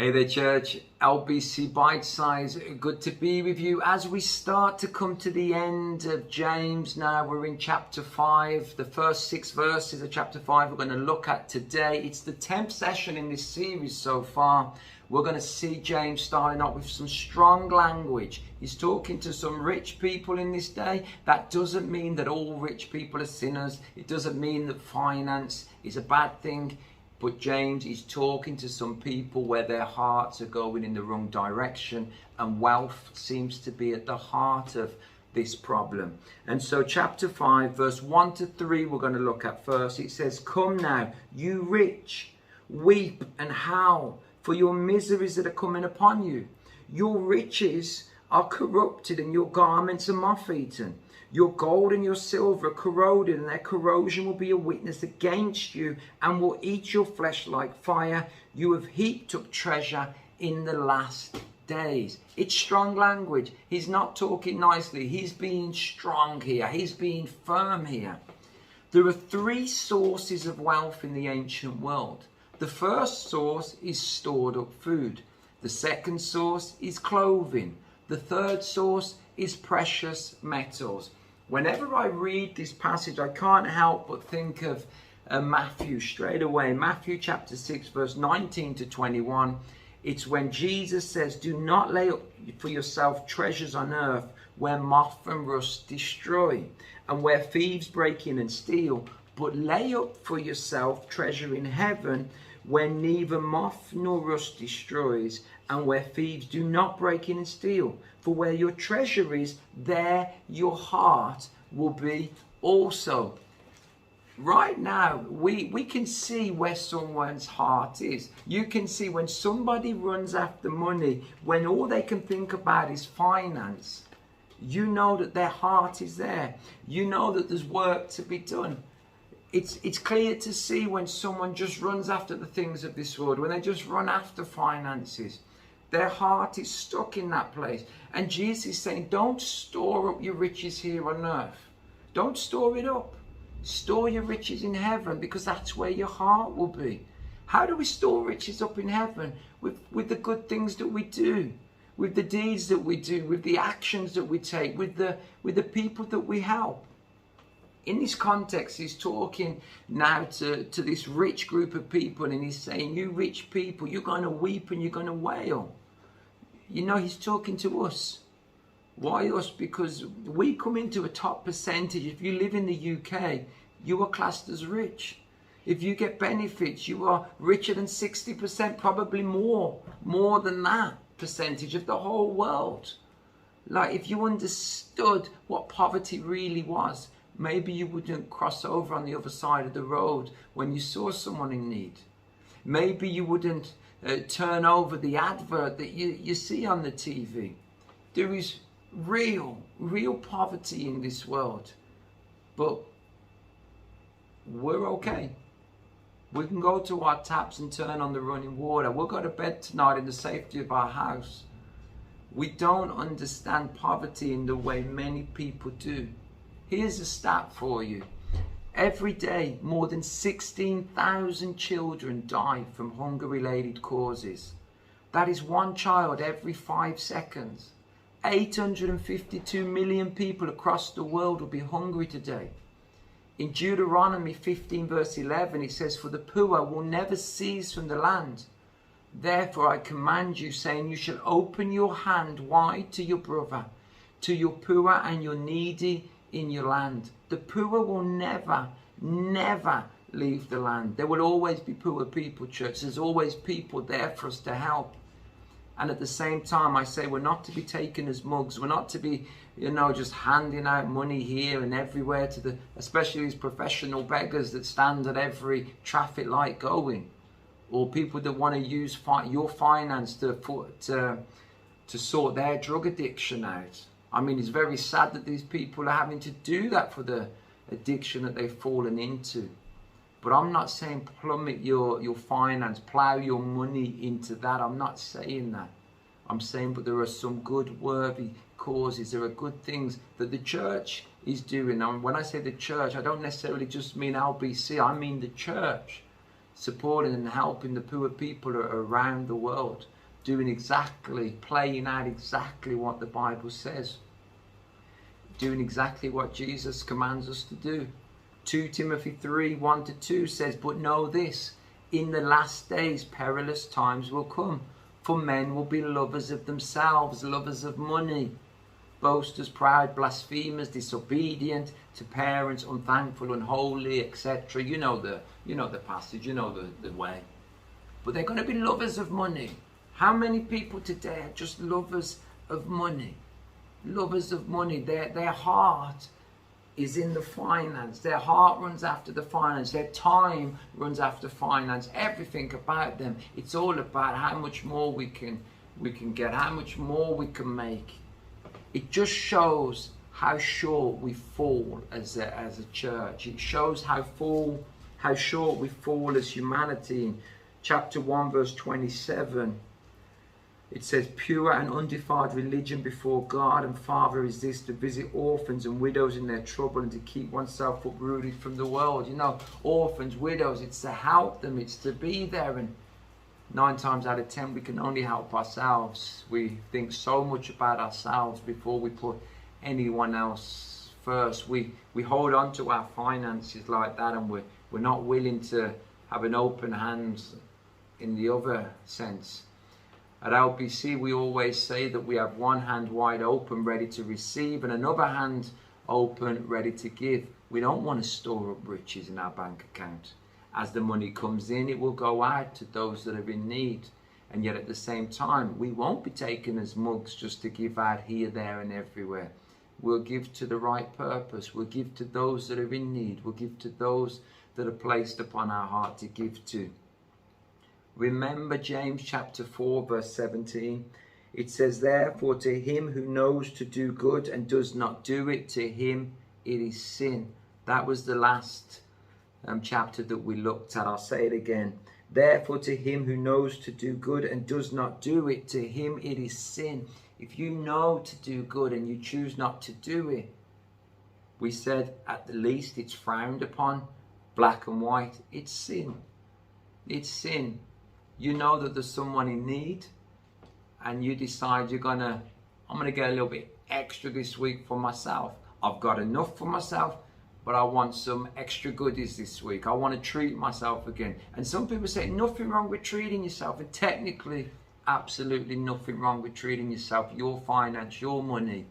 Hey there, church. LBC Bitesize. Good to be with you as we start to come to the end of James. Now we're in chapter 5. The first 6 verses of chapter 5 we're going to look at today. It's the 10th session in this series so far. We're going to see James starting off with some strong language. He's talking to some rich people in this day. That doesn't mean that all rich people are sinners. It doesn't mean that finance is a bad thing. But James is talking to some people where their hearts are going in the wrong direction, and wealth seems to be at the heart of this problem. And so chapter 5 verse 1 to 3 we're going to look at first. It says, "Come now, you rich, weep and howl for your miseries that are coming upon you. Your riches are corrupted and your garments are moth-eaten. Your gold and your silver are corroded, and their corrosion will be a witness against you and will eat your flesh like fire. You have heaped up treasure in the last days." It's strong language. He's not talking nicely. He's being strong here. He's being firm here. There are 3 sources of wealth in the ancient world. The first source is stored up food. The second source is clothing. The third source is precious metals. Whenever I read this passage, I can't help but think of Matthew straight away. Matthew chapter 6, verse 19 to 21. It's when Jesus says, "Do not lay up for yourself treasures on earth where moth and rust destroy and where thieves break in and steal, but lay up for yourself treasure in heaven where neither moth nor rust destroys and where thieves do not break in and steal. For where your treasure is, there your heart will be also." Right now, we can see where someone's heart is. You can see when somebody runs after money, when all they can think about is finance, you know that their heart is there. You know that there's work to be done. It's clear to see when someone just runs after the things of this world, when they just run after finances. Their heart is stuck in that place. And Jesus is saying, don't store up your riches here on earth. Don't store it up. Store your riches in heaven, because that's where your heart will be. How do we store riches up in heaven? With the good things that we do, with the deeds that we do, with the actions that we take, with the people that we help. In this context, he's talking now to this rich group of people, and he's saying, you rich people, you're going to weep and you're going to wail. You know, he's talking to us. Why us? Because we come into a top percentage. If you live in the UK, you are classed as rich. If you get benefits, you are richer than 60%, probably more than that percentage of the whole world. Like, if you understood what poverty really was, maybe you wouldn't cross over on the other side of the road when you saw someone in need. Maybe you wouldn't turn over the advert that you see on the TV. There is real poverty in this world. But we're okay. We can go to our taps and turn on the running water. We'll go to bed tonight in the safety of our house. We don't understand poverty in the way many people do. Here's a stat for you. Every day, more than 16,000 children die from hunger-related causes. That is 1 child every 5 seconds. 852 million people across the world will be hungry today. In Deuteronomy 15 verse 11, it says, "For the poor will never cease from the land. Therefore I command you, saying, you shall open your hand wide to your brother, to your poor and your needy in your land." The poor will never leave the land. There will always be poor people, church. There's always people there for us to help. And at the same time, I say we're not to be taken as mugs. We're not to be, just handing out money here and everywhere to especially these professional beggars that stand at every traffic light going, or people that want to use your finance to sort their drug addiction out. I mean, it's very sad that these people are having to do that for the addiction that they've fallen into. But I'm not saying plummet your finance, plow your money into that. I'm not saying that. I'm saying, but there are some good, worthy causes. There are good things that the church is doing. And when I say the church, I don't necessarily just mean LBC. I mean the church supporting and helping the poor people around the world. playing out exactly what the Bible says, doing exactly what Jesus commands us to do. 2 Timothy 3, 1-2 says, but know this, in the last days perilous times will come, for men will be lovers of themselves, lovers of money, boasters, proud, blasphemers, disobedient to parents, unthankful, unholy, etc. You know the passage, you know the way. But they're going to be lovers of money. How many people today are just lovers of money? Lovers of money. Their heart is in the finance. Their heart runs after the finance. Their time runs after finance. Everything about them, it's all about how much more we can get, how much more we can make. It just shows how short we fall as a church. It shows how short we fall as humanity. In chapter 1, verse 27, it says, pure and undefiled religion before God and Father is this, to visit orphans and widows in their trouble and to keep oneself uprooted from the world. You know, orphans, widows, it's to help them, it's to be there. And 9 times out of 10, we can only help ourselves. We think so much about ourselves before we put anyone else first. We hold on to our finances like that, and we're not willing to have an open hand in the other sense. At LBC, we always say that we have one hand wide open, ready to receive, and another hand open, ready to give. We don't want to store up riches in our bank account. As the money comes in, it will go out to those that are in need. And yet at the same time, we won't be taken as mugs just to give out here, there, and everywhere. We'll give to the right purpose. We'll give to those that are in need. We'll give to those that are placed upon our heart to give to. Remember James chapter 4, verse 17. It says, therefore, to him who knows to do good and does not do it, to him it is sin. That was the last chapter that we looked at. I'll say it again. Therefore, to him who knows to do good and does not do it, to him it is sin. If you know to do good and you choose not to do it, we said at the least it's frowned upon, black and white. It's sin. It's sin. You know that there's someone in need and you decide I'm gonna get a little bit extra this week for myself. I've got enough for myself, but I want some extra goodies this week. I want to treat myself again. And some people say nothing wrong with treating yourself, and technically absolutely nothing wrong with treating yourself. Your finance, your money,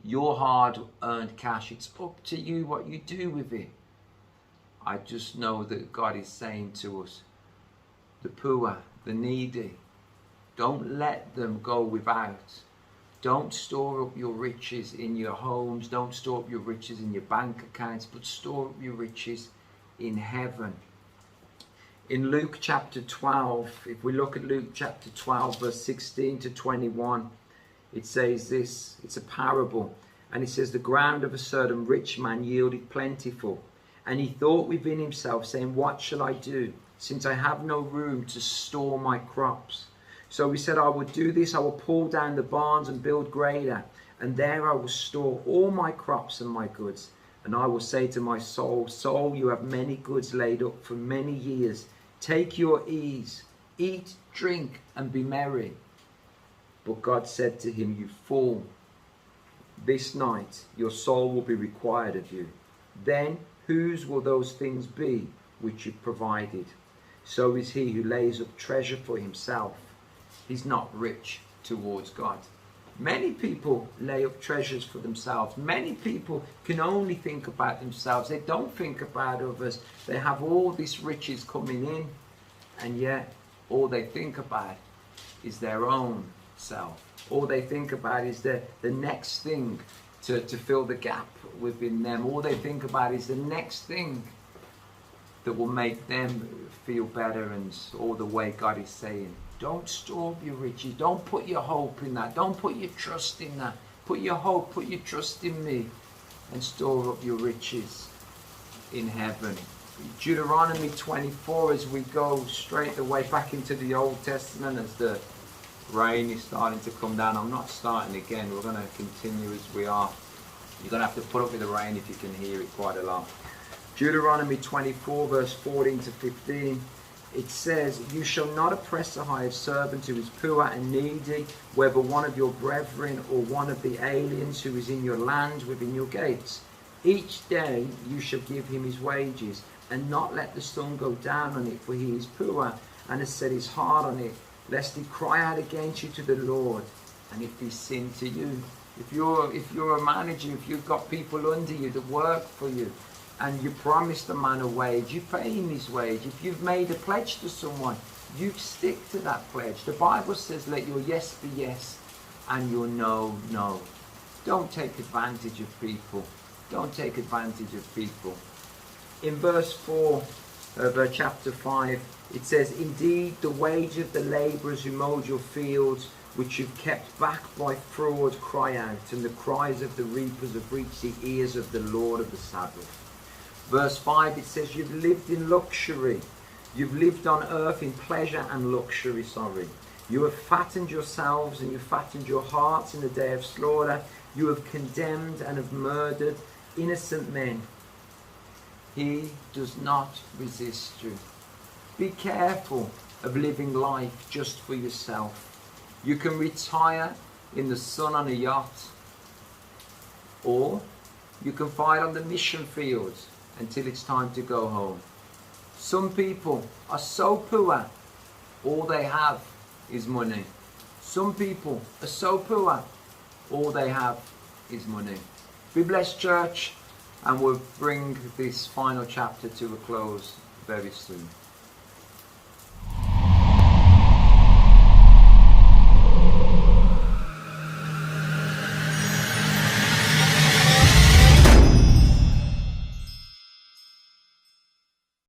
your hard-earned cash, it's up to you what you do with it. I just know that God is saying to us, the poor, the needy, don't let them go without. Don't store up your riches in your homes. Don't store up your riches in your bank accounts, but store up your riches in heaven. In Luke chapter 12, if we look at Luke chapter 12, verse 16 to 21, it says this, it's a parable. And it says, the ground of a certain rich man yielded plentiful. And he thought within himself, saying, what shall I do, since I have no room to store my crops? So he said, I will do this, I will pull down the barns and build greater, and there I will store all my crops and my goods. And I will say to my soul, soul, you have many goods laid up for many years. Take your ease, eat, drink, and be merry. But God said to him, you fool, this night your soul will be required of you. Then whose will those things be which you've provided? So is he who lays up treasure for himself. He's not rich towards God. Many people lay up treasures for themselves. Many people can only think about themselves. They don't think about others. They have all these riches coming in, and yet all they think about is their own self. All they think about is the next thing to fill the gap within them. All they think about is the next thing that will make them feel better, and all the way God is saying, don't store up your riches. Don't put your hope in that. Don't put your trust in that. Put your hope, put your trust in me, and store up your riches in heaven. Deuteronomy 24, as we go straight away back into the Old Testament, as the rain is starting to come down. I'm not starting again. We're going to continue as we are. You're going to have to put up with the rain if you can hear it quite a lot. Deuteronomy 24, verse 14 to 15. it says, you shall not oppress a hired servant who is poor and needy, whether one of your brethren or one of the aliens who is in your land within your gates. Each day you shall give him his wages, and not let the sun go down on it, for he is poor, and has set his heart on it, lest he cry out against you to the Lord, and it be sin to you. If you're a manager, if you've got people under you that work for you, and you promised a man a wage, you pay him his wage. If you've made a pledge to someone, you stick to that pledge. The Bible says, let your yes be yes and your no, no. Don't take advantage of people. Don't take advantage of people. In verse 4 of chapter 5, it says, indeed, the wage of the labourers who mowed your fields, which you've kept back by fraud, cry out, and the cries of the reapers have reached the ears of the Lord of the Sabbath. Verse 5, it says, you've lived in luxury. You've lived on earth in pleasure and luxury, You have fattened yourselves and you fattened your hearts in the day of slaughter. You have condemned and have murdered innocent men. He does not resist you. Be careful of living life just for yourself. You can retire in the sun on a yacht, or you can fight on the mission fields until it's time to go home. Some people are so poor, all they have is money. Some people are so poor, all they have is money. Be blessed, church, and we'll bring this final chapter to a close very soon.